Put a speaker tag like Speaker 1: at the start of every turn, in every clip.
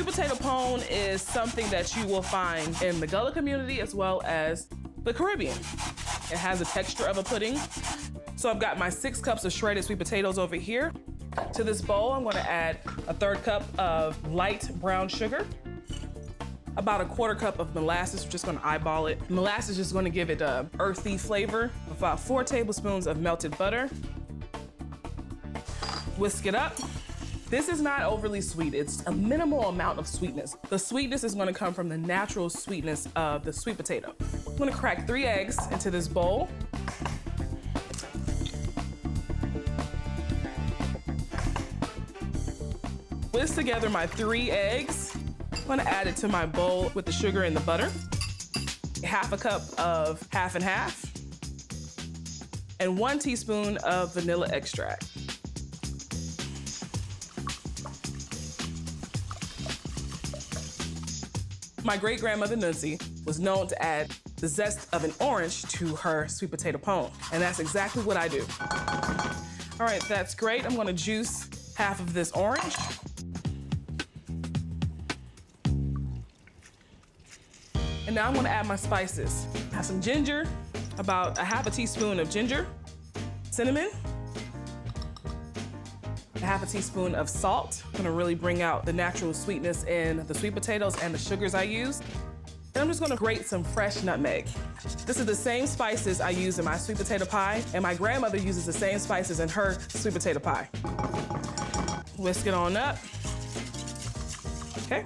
Speaker 1: Sweet potato pone is something that you will find in the Gullah community as well as the Caribbean. It has the texture of a pudding. So I've got my 6 cups of shredded sweet potatoes over here. To this bowl, I'm gonna add a 1/3 cup of light brown sugar, about a 1/4 cup of molasses. We're just gonna eyeball it. Molasses is gonna give it a earthy flavor. About 4 tablespoons of melted butter. Whisk it up. This is not overly sweet. It's a minimal amount of sweetness. The sweetness is gonna come from the natural sweetness of the sweet potato. I'm gonna crack 3 eggs into this bowl. Whisk together my 3 eggs. I'm gonna add it to my bowl with the sugar and the butter. 1/2 cup of half and half. And 1 teaspoon of vanilla extract. My great-grandmother Nuncy was known to add the zest of an orange to her sweet potato pone, and that's exactly what I do. All right, that's great. I'm gonna juice half of this orange. And now I'm gonna add my spices. I have some ginger, about 1/2 teaspoon of ginger, cinnamon, 1/2 teaspoon of salt. I'm gonna really bring out the natural sweetness in the sweet potatoes and the sugars I use. And I'm just gonna grate some fresh nutmeg. This is the same spices I use in my sweet potato pie, and my grandmother uses the same spices in her sweet potato pie. Whisk it on up. Okay.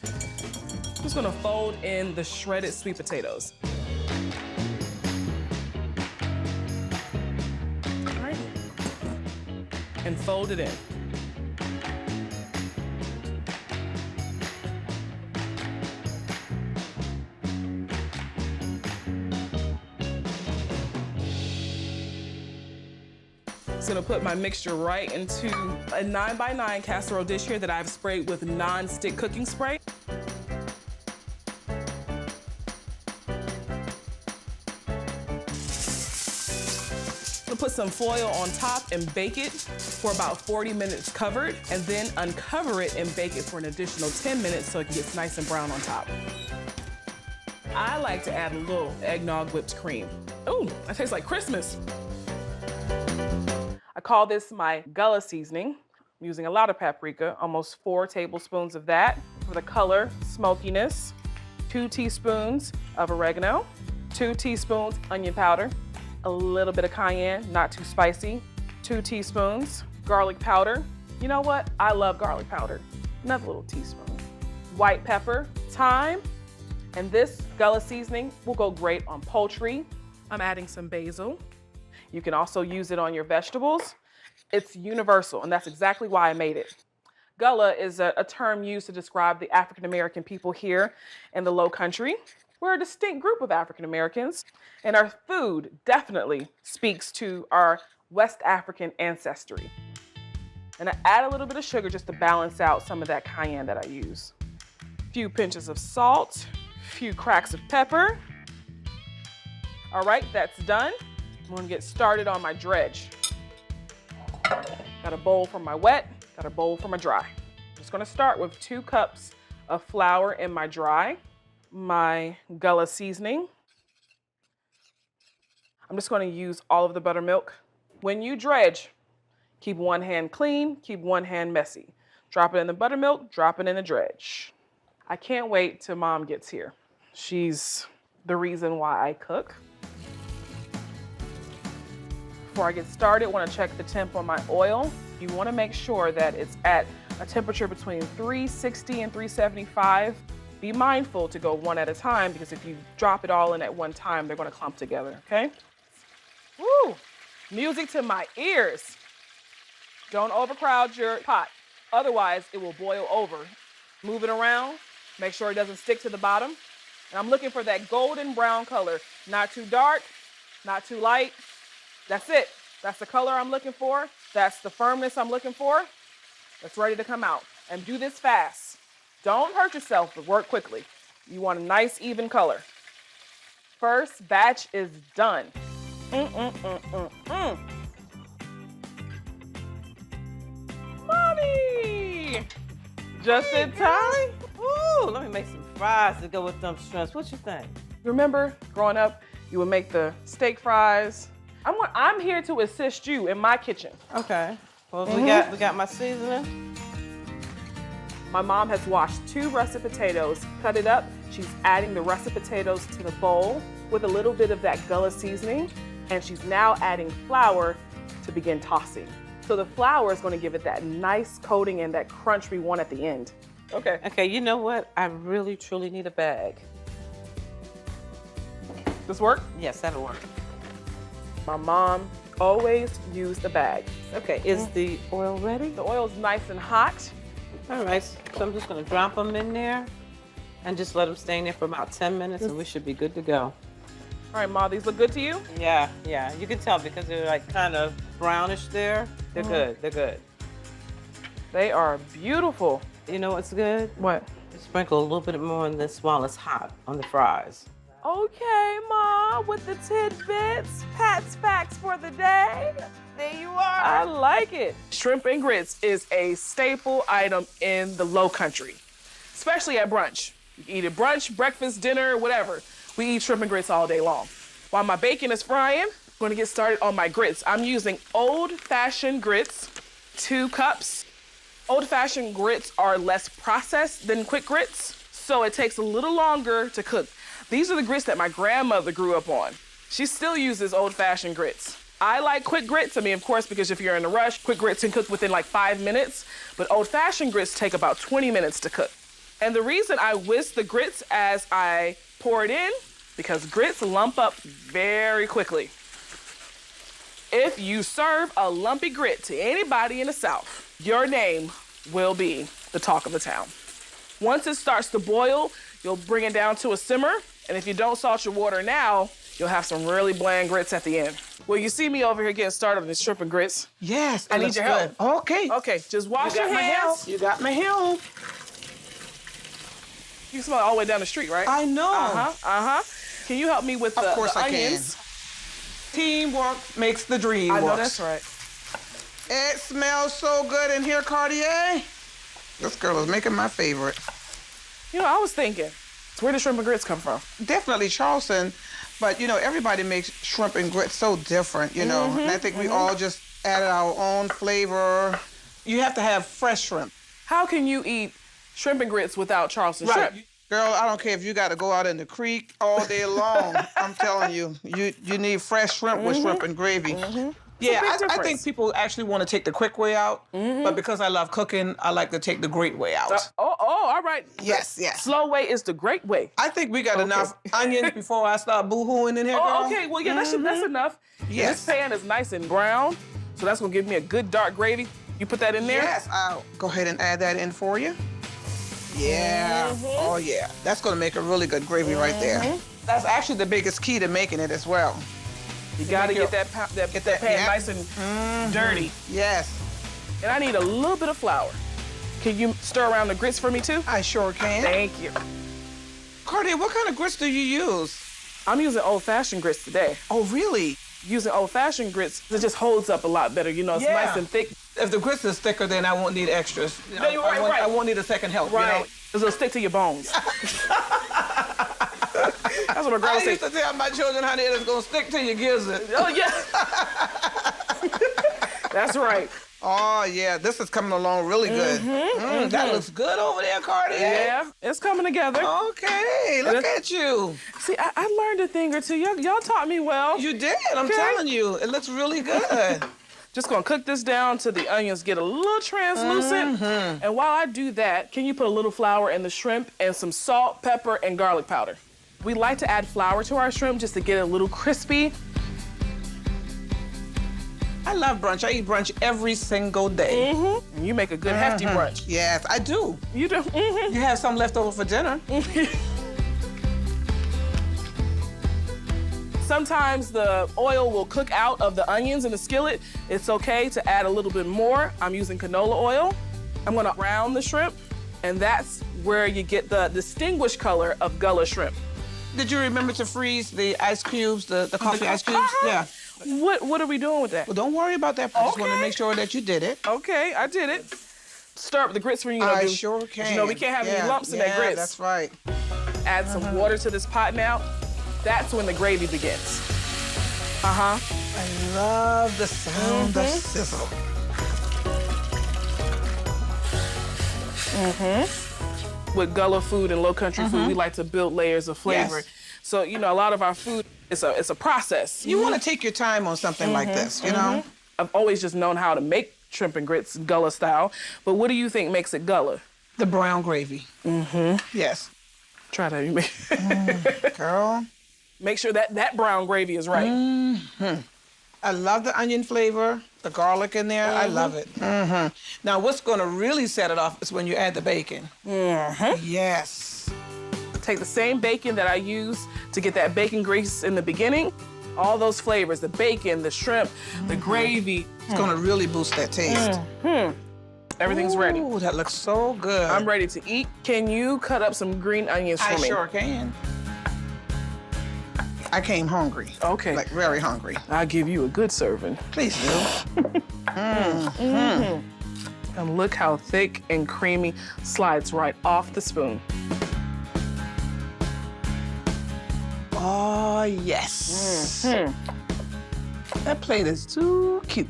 Speaker 1: I'm just gonna fold in the shredded sweet potatoes. All right. And fold it in. Just gonna put my mixture right into a 9x9 casserole dish here that I've sprayed with non-stick cooking spray. Put some foil on top and bake it for about 40 minutes covered, and then uncover it and bake it for an additional 10 minutes so it gets nice and brown on top. I like to add a little eggnog whipped cream. Ooh, that tastes like Christmas. I call this my Gullah seasoning. I'm using a lot of paprika, almost 4 tablespoons of that for the color, smokiness, 2 teaspoons of oregano, 2 teaspoons onion powder, a little bit of cayenne, not too spicy, 2 teaspoons, garlic powder. You know what? I love garlic powder. Another little teaspoon. White pepper, thyme, and this Gullah seasoning will go great on poultry. I'm adding some basil. You can also use it on your vegetables. It's universal, and that's exactly why I made it. Gullah is a term used to describe the African-American people here in the Low Country. We're a distinct group of African Americans, and our food definitely speaks to our West African ancestry. And I add a little bit of sugar just to balance out some of that cayenne that I use. A few pinches of salt, a few cracks of pepper. All right, that's done. I'm gonna get started on my dredge. Got a bowl for my wet, got a bowl for my dry. I'm just gonna start with 2 cups of flour in my dry. My Gullah seasoning. I'm just going to use all of the buttermilk. When you dredge, keep one hand clean, keep one hand messy. Drop it in the buttermilk, drop it in the dredge. I can't wait till Mom gets here. She's the reason why I cook. Before I get started, I want to check the temp on my oil. You want to make sure that it's at a temperature between 360 and 375. Be mindful to go one at a time, because if you drop it all in at one time, they're gonna clump together, okay? Woo! Music to my ears. Don't overcrowd your pot. Otherwise, it will boil over. Move it around, make sure it doesn't stick to the bottom. And I'm looking for that golden brown color. Not too dark, not too light. That's it. That's the color I'm looking for. That's the firmness I'm looking for. It's ready to come out. And do this fast. Don't hurt yourself, but work quickly. You want a nice, even color. First batch is done. Mommy! Just in time?
Speaker 2: Ooh, let me make some fries to go with them shrimps. What you think?
Speaker 1: Remember, growing up, you would make the steak fries. I'm here to assist you in my kitchen.
Speaker 2: Okay. Well, we got my seasoning.
Speaker 1: My mom has washed 2 russet potatoes, cut it up. She's adding the russet potatoes to the bowl with a little bit of that Gullah seasoning, and she's now adding flour to begin tossing. So the flour is going to give it that nice coating and that crunch we want at the end. Okay.
Speaker 2: Okay, you know what? I really, truly need a bag.
Speaker 1: This work?
Speaker 2: Yes, that'll work.
Speaker 1: My mom always used a bag.
Speaker 2: Okay, is the oil ready?
Speaker 1: The oil's nice and hot.
Speaker 2: All right, so I'm just gonna drop them in there and just let them stay in there for about 10 minutes and we should be good to go.
Speaker 1: All right, Ma, these look good to you?
Speaker 2: Yeah, you can tell because they're like kind of brownish there. They're good, they're good.
Speaker 1: They are beautiful.
Speaker 2: You know what's good?
Speaker 1: What?
Speaker 2: Sprinkle a little bit more on this while it's hot on the fries.
Speaker 1: Okay, Ma, with the tidbits, Pat's facts for the day. There you are. I like it. Shrimp and grits is a staple item in the Low Country, especially at brunch. You can eat it brunch, breakfast, dinner, whatever. We eat shrimp and grits all day long. While my bacon is frying, I'm gonna get started on my grits. I'm using old-fashioned grits, 2 cups. Old-fashioned grits are less processed than quick grits, so it takes a little longer to cook. These are the grits that my grandmother grew up on. She still uses old-fashioned grits. I like quick grits, of course, because if you're in a rush, quick grits can cook within like 5 minutes, but old-fashioned grits take about 20 minutes to cook. And the reason I whisk the grits as I pour it in, because grits lump up very quickly. If you serve a lumpy grit to anybody in the South, your name will be the talk of the town. Once it starts to boil, you'll bring it down to a simmer, and if you don't salt your water now, you'll have some really bland grits at the end. Well, you see me over here getting started on this shrimp and grits.
Speaker 3: Yes,
Speaker 1: I need your help.
Speaker 3: Okay.
Speaker 1: Okay, just wash your hands.
Speaker 3: You got my help.
Speaker 1: You can smell it all the way down the street, right?
Speaker 3: I know.
Speaker 1: Can you help me with the,
Speaker 3: Of course
Speaker 1: the
Speaker 3: I
Speaker 1: onions?
Speaker 3: can. Teamwork makes the dream
Speaker 1: I know
Speaker 3: work.
Speaker 1: that's right.
Speaker 3: It smells so good in here, Kardea. This girl is making my favorite.
Speaker 1: You know, I was thinking, where do shrimp and grits come from?
Speaker 3: Definitely Charleston, but everybody makes shrimp and grits so different, And I think we all just added our own flavor. You have to have fresh shrimp.
Speaker 1: How can you eat shrimp and grits without Charleston shrimp?
Speaker 3: Girl, I don't care if you got to go out in the creek all day long. I'm telling you, you need fresh shrimp with shrimp and gravy. Yeah, I think people actually want to take the quick way out, but because I love cooking, I like to take the great way out.
Speaker 1: All right.
Speaker 3: Yes.
Speaker 1: Slow way is the great way.
Speaker 3: I think we got enough onions before I start boo-hooing in here, girl.
Speaker 1: Oh, okay. Well, yeah, that's enough.
Speaker 3: Yes.
Speaker 1: This pan is nice and brown, so that's gonna give me a good dark gravy. You put that in there?
Speaker 3: Yes, I'll go ahead and add that in for you. Yeah. Oh, yeah. That's gonna make a really good gravy right there. That's actually the biggest key to making it as well.
Speaker 1: You gotta get that pan nice and dirty.
Speaker 3: Yes.
Speaker 1: And I need a little bit of flour. Can you stir around the grits for me too?
Speaker 3: I sure can.
Speaker 1: Thank you.
Speaker 3: Kardea, what kind of grits do you use?
Speaker 1: I'm using old-fashioned grits today.
Speaker 3: Oh, really?
Speaker 1: Using old-fashioned grits, it just holds up a lot better. It's nice and thick.
Speaker 3: If the grits is thicker, then I won't need extras.
Speaker 1: No, you're right,
Speaker 3: I won't need a second help.
Speaker 1: Right. It'll stick to your bones. That's what my grandma
Speaker 3: I
Speaker 1: said.
Speaker 3: used to tell my children, honey, it's gonna stick to your gizzard.
Speaker 1: Oh, yeah. That's right.
Speaker 3: Oh, yeah, this is coming along really good. That looks good over there, Kardea.
Speaker 1: Yeah, it's coming together.
Speaker 3: Okay, look at you.
Speaker 1: See, I learned a thing or two. Y'all taught me well.
Speaker 3: You did, I'm telling you. It looks really good.
Speaker 1: Just gonna cook this down till the onions get a little translucent. And while I do that, can you put a little flour in the shrimp and some salt, pepper, and garlic powder? We like to add flour to our shrimp just to get it a little crispy.
Speaker 3: I love brunch. I eat brunch every single day.
Speaker 1: And you make a good hefty brunch.
Speaker 3: Yes, I do.
Speaker 1: You do.
Speaker 3: You have some left over for dinner.
Speaker 1: Sometimes the oil will cook out of the onions in the skillet. It's okay to add a little bit more. I'm using canola oil. I'm gonna brown the shrimp, and that's where you get the distinguished color of Gullah shrimp.
Speaker 3: Did you remember to freeze the ice cubes, the coffee ice cubes? Yeah.
Speaker 1: What are we doing with that?
Speaker 3: Well, don't worry about that. I just want to make sure that you did it.
Speaker 1: Okay, I did it. stir up the grits when you
Speaker 3: I sure can.
Speaker 1: You know, we can't have any lumps in that grits.
Speaker 3: That's right.
Speaker 1: Add some water to this pot now. That's when the gravy begins.
Speaker 3: I love the sound of sizzle.
Speaker 1: With Gullah food and low country food, we like to build layers of flavor.
Speaker 3: Yes.
Speaker 1: So, you know, a lot of our food, it's a process.
Speaker 3: You want to take your time on something like this, you know?
Speaker 1: I've always just known how to make shrimp and grits Gullah style, but what do you think makes it Gullah?
Speaker 3: The brown gravy. Yes.
Speaker 1: Try that.
Speaker 3: Girl.
Speaker 1: Make sure that brown gravy is right.
Speaker 3: I love the onion flavor, the garlic in there. I love it. Now, what's going to really set it off is when you add the bacon. Yes.
Speaker 1: Take the same bacon that I use to get that bacon grease in the beginning. All those flavors, the bacon, the shrimp, the gravy.
Speaker 3: It's going to really boost that taste.
Speaker 1: Everything's ready.
Speaker 3: Ooh, that looks so good.
Speaker 1: I'm ready to eat. Can you cut up some green onions for me?
Speaker 3: I sure can. I came hungry.
Speaker 1: Okay.
Speaker 3: Like very hungry.
Speaker 1: I'll give you a good serving.
Speaker 3: Please do.
Speaker 1: And look how thick and creamy slides right off the spoon.
Speaker 3: Oh, yes. That plate is too cute.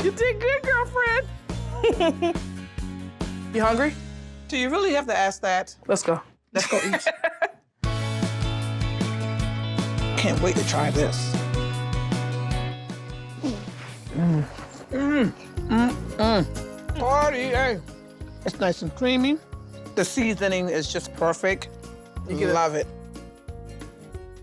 Speaker 1: You did good, girlfriend. You hungry?
Speaker 3: Do you really have to ask that?
Speaker 1: Let's go.
Speaker 3: Let's go eat. Can't wait to try this. Party, hey. It's nice and creamy. The seasoning is just perfect. Love it.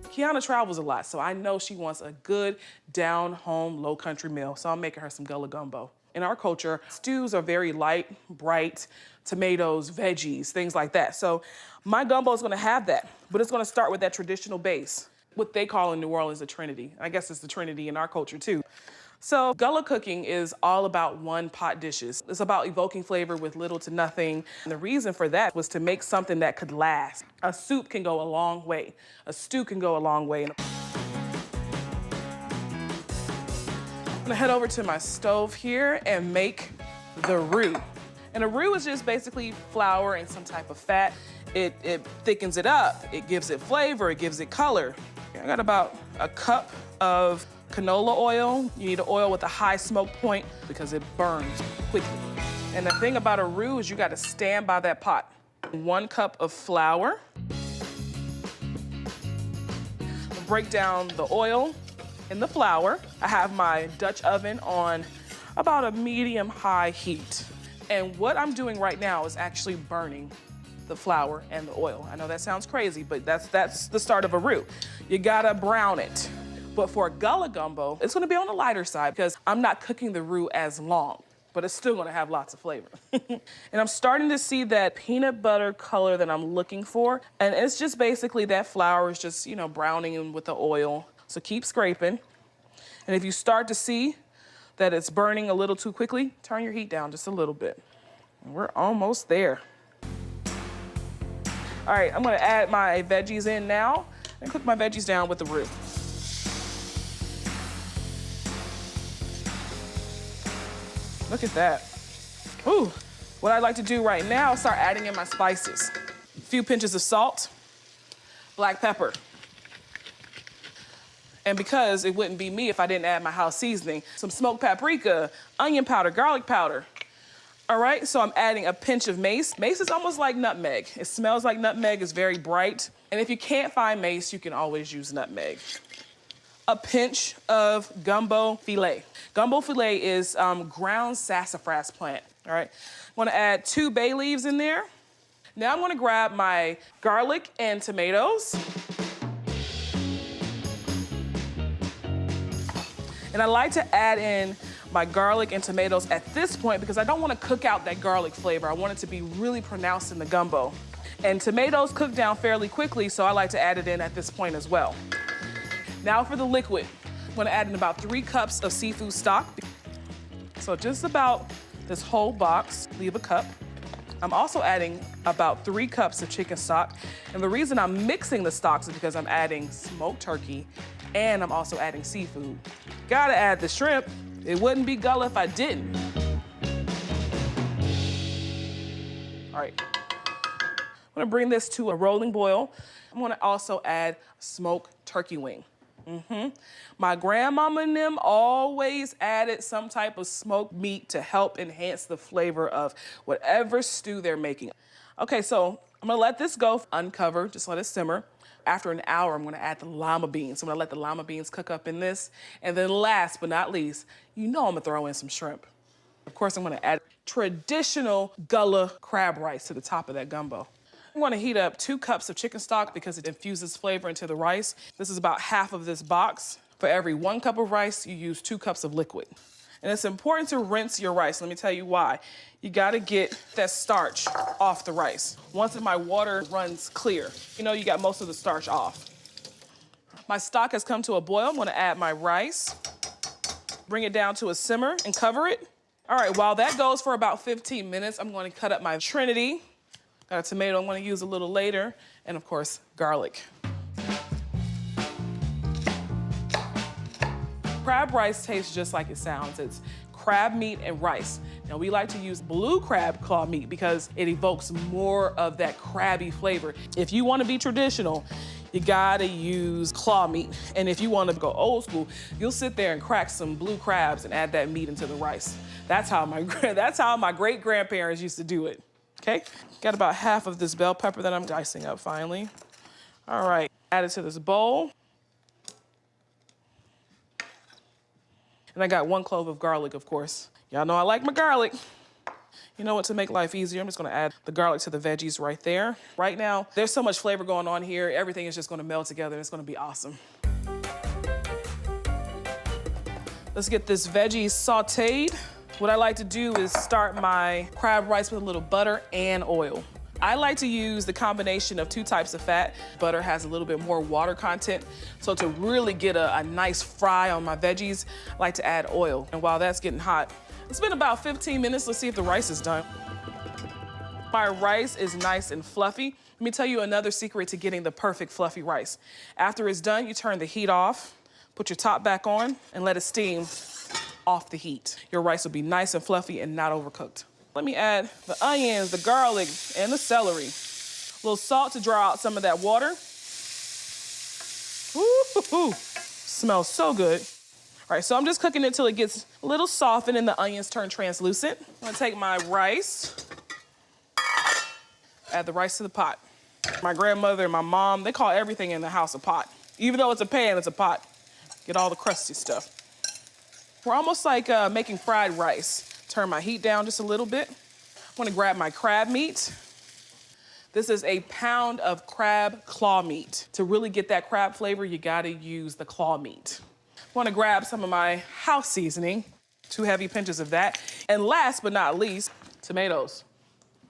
Speaker 1: Kiana travels a lot, so I know she wants a good, down-home, low-country meal, so I'm making her some Gullah Gumbo. In our culture, stews are very light, bright, tomatoes, veggies, things like that. So my gumbo is gonna have that, but it's gonna start with that traditional base, what they call in New Orleans a trinity. I guess it's the trinity in our culture too. So Gullah cooking is all about one-pot dishes. It's about evoking flavor with little to nothing. And the reason for that was to make something that could last. A soup can go a long way. A stew can go a long way. I'm gonna head over to my stove here and make the roux. And a roux is just basically flour and some type of fat. It thickens it up, it gives it flavor, it gives it color. I got about a cup of canola oil. You need an oil with a high smoke point because it burns quickly. And the thing about a roux is you gotta stand by that pot. 1 cup of flour. Break down the oil in the flour. I have my Dutch oven on about a medium-high heat. And what I'm doing right now is actually burning the flour and the oil. I know that sounds crazy, but that's the start of a roux. You gotta brown it. But for a Gullah Gumbo, it's gonna be on the lighter side because I'm not cooking the roux as long, but it's still gonna have lots of flavor. And I'm starting to see that peanut butter color that I'm looking for. And it's just basically that flour is just, you know, browning with the oil. So keep scraping. And if you start to see that it's burning a little too quickly, turn your heat down just a little bit. And we're almost there. All right, I'm gonna add my veggies in now and cook my veggies down with the roux. Look at that. Ooh. What I'd like to do right now is start adding in my spices. A few pinches of salt, black pepper. And because it wouldn't be me if I didn't add my house seasoning, some smoked paprika, onion powder, garlic powder. All right, so I'm adding a pinch of mace. Mace is almost like nutmeg. It smells like nutmeg, it's very bright. And if you can't find mace, you can always use nutmeg. A pinch of gumbo filet. Gumbo filet is ground sassafras plant, all right? I'm gonna add 2 bay leaves in there. Now I'm gonna grab my garlic and tomatoes. And I like to add in my garlic and tomatoes at this point because I don't wanna cook out that garlic flavor. I want it to be really pronounced in the gumbo. And tomatoes cook down fairly quickly, so I like to add it in at this point as well. Now for the liquid. I'm gonna add in about 3 cups of seafood stock. So just about this whole box, leave a cup. I'm also adding about 3 cups of chicken stock. And the reason I'm mixing the stocks is because I'm adding smoked turkey and I'm also adding seafood. Gotta add the shrimp. It wouldn't be Gullah if I didn't. All right. I'm gonna bring this to a rolling boil. I'm gonna also add smoked turkey wing. My grandmama and them always added some type of smoked meat to help enhance the flavor of whatever stew they're making. Okay, so I'm gonna let this go, uncover, just let it simmer. After an hour, I'm gonna add the lima beans. I'm gonna let the lima beans cook up in this. And then last but not least, you know I'm gonna throw in some shrimp. Of course, I'm gonna add traditional Gullah crab rice to the top of that gumbo. I'm gonna heat up 2 cups of chicken stock because it infuses flavor into the rice. This is about half of this box. For every 1 cup of rice, you use 2 cups of liquid. And it's important to rinse your rice. Let me tell you why. You gotta get that starch off the rice. Once my water runs clear, you know you got most of the starch off. My stock has come to a boil. I'm gonna add my rice, bring it down to a simmer and cover it. All right, while that goes for about 15 minutes, I'm gonna cut up my Trinity. Got a tomato I'm gonna use a little later, and of course, garlic. Crab rice tastes just like it sounds. It's crab meat and rice. Now, we like to use blue crab claw meat because it evokes more of that crabby flavor. If you wanna be traditional, you gotta use claw meat. And if you wanna go old school, you'll sit there and crack some blue crabs and add that meat into the rice. That's how my great-grandparents used to do it, okay? Got about half of this bell pepper that I'm dicing up finely. All right, add it to this bowl. And I got 1 clove of garlic, of course. Y'all know I like my garlic. You know what, to make life easier, I'm just gonna add the garlic to the veggies right there. Right now, there's so much flavor going on here, everything is just gonna melt together and it's gonna be awesome. Let's get this veggie sauteed. What I like to do is start my crab rice with a little butter and oil. I like to use the combination of 2 types of fat. Butter has a little bit more water content. So to really get a nice fry on my veggies, I like to add oil. And while that's getting hot, it's been about 15 minutes. Let's see if the rice is done. My rice is nice and fluffy. Let me tell you another secret to getting the perfect fluffy rice. After it's done, you turn the heat off, put your top back on, and let it steam off the heat. Your rice will be nice and fluffy and not overcooked. Let me add the onions, the garlic, and the celery. A little salt to draw out some of that water. Ooh, smells so good. All right, so I'm just cooking it till it gets a little softened and the onions turn translucent. I'm gonna take my rice, add the rice to the pot. My grandmother and my mom, they call everything in the house a pot. Even though it's a pan, it's a pot. Get all the crusty stuff. We're almost like making fried rice. Turn my heat down just a little bit. I'm gonna grab my crab meat. This is a pound of crab claw meat. To really get that crab flavor, you gotta use the claw meat. I wanna grab some of my house seasoning, 2 heavy pinches of that. And last but not least, tomatoes.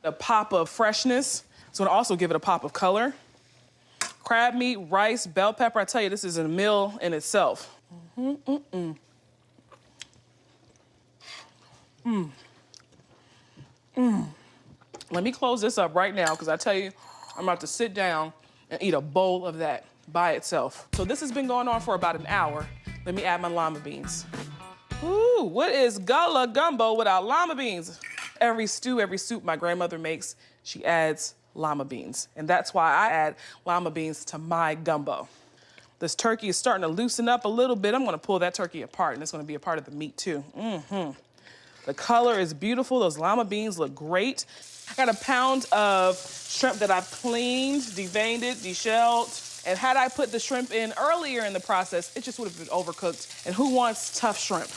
Speaker 1: A pop of freshness. It's gonna also give it a pop of color. Crab meat, rice, bell pepper. I tell you, this is a meal in itself. Let me close this up right now because I tell you, I'm about to sit down and eat a bowl of that by itself. So this has been going on for about an hour. Let me add my lima beans. Ooh, what is Gullah Gumbo without lima beans? Every stew, every soup my grandmother makes, she adds lima beans. And that's why I add lima beans to my gumbo. This turkey is starting to loosen up a little bit. I'm gonna pull that turkey apart and it's gonna be a part of the meat too. The color is beautiful. Those lima beans look great. I got a pound of shrimp that I've cleaned, deveined it, deshelled. And had I put the shrimp in earlier in the process, it just would have been overcooked. And who wants tough shrimp?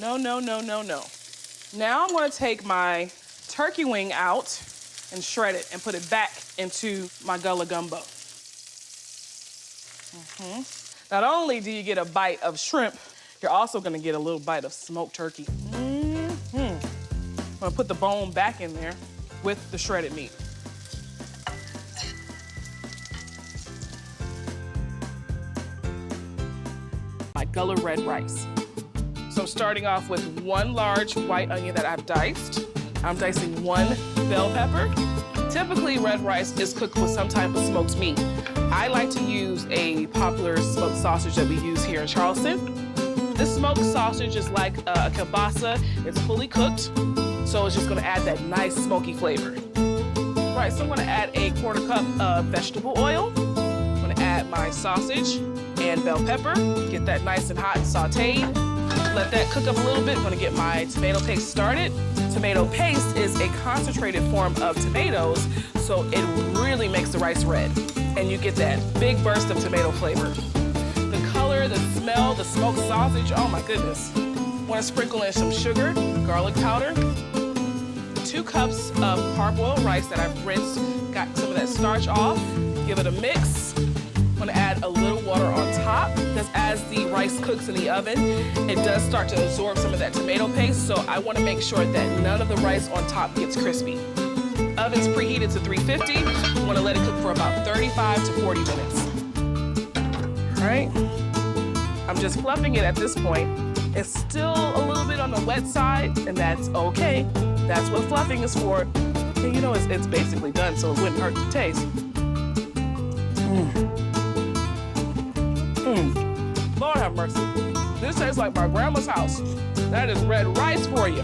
Speaker 1: No, no, no, no, no. Now I'm gonna take my turkey wing out and shred it and put it back into my Gullah Gumbo. Not only do you get a bite of shrimp, you're also gonna get a little bite of smoked turkey. I'm gonna put the bone back in there with the shredded meat. My Gullah Red Rice. So starting off with 1 large white onion that I've diced. I'm dicing 1 bell pepper. Typically, red rice is cooked with some type of smoked meat. I like to use a popular smoked sausage that we use here in Charleston. This smoked sausage is like a kielbasa. It's fully cooked, so it's just gonna add that nice smoky flavor. All right, so I'm gonna add a 1/4 cup of vegetable oil. I'm gonna add my sausage and bell pepper. Get that nice and hot and sauteed. Let that cook up a little bit. I'm gonna get my tomato paste started. Tomato paste is a concentrated form of tomatoes, so it really makes the rice red. And you get that big burst of tomato flavor. The color, the smell, the smoked sausage, oh my goodness. Wanna sprinkle in some sugar, garlic powder, 2 cups of parboiled rice that I've rinsed, got some of that starch off. Give it a mix. I'm gonna add a little water on top, because as the rice cooks in the oven, it does start to absorb some of that tomato paste, so I wanna make sure that none of the rice on top gets crispy. Oven's preheated to 350. I'm gonna let it cook for about 35 to 40 minutes. All right, I'm just fluffing it at this point. It's still a little bit on the wet side, and that's okay. That's what fluffing is for. And you know, it's basically done, so it wouldn't hurt to taste. Lord have mercy. This tastes like my grandma's house. That is red rice for you.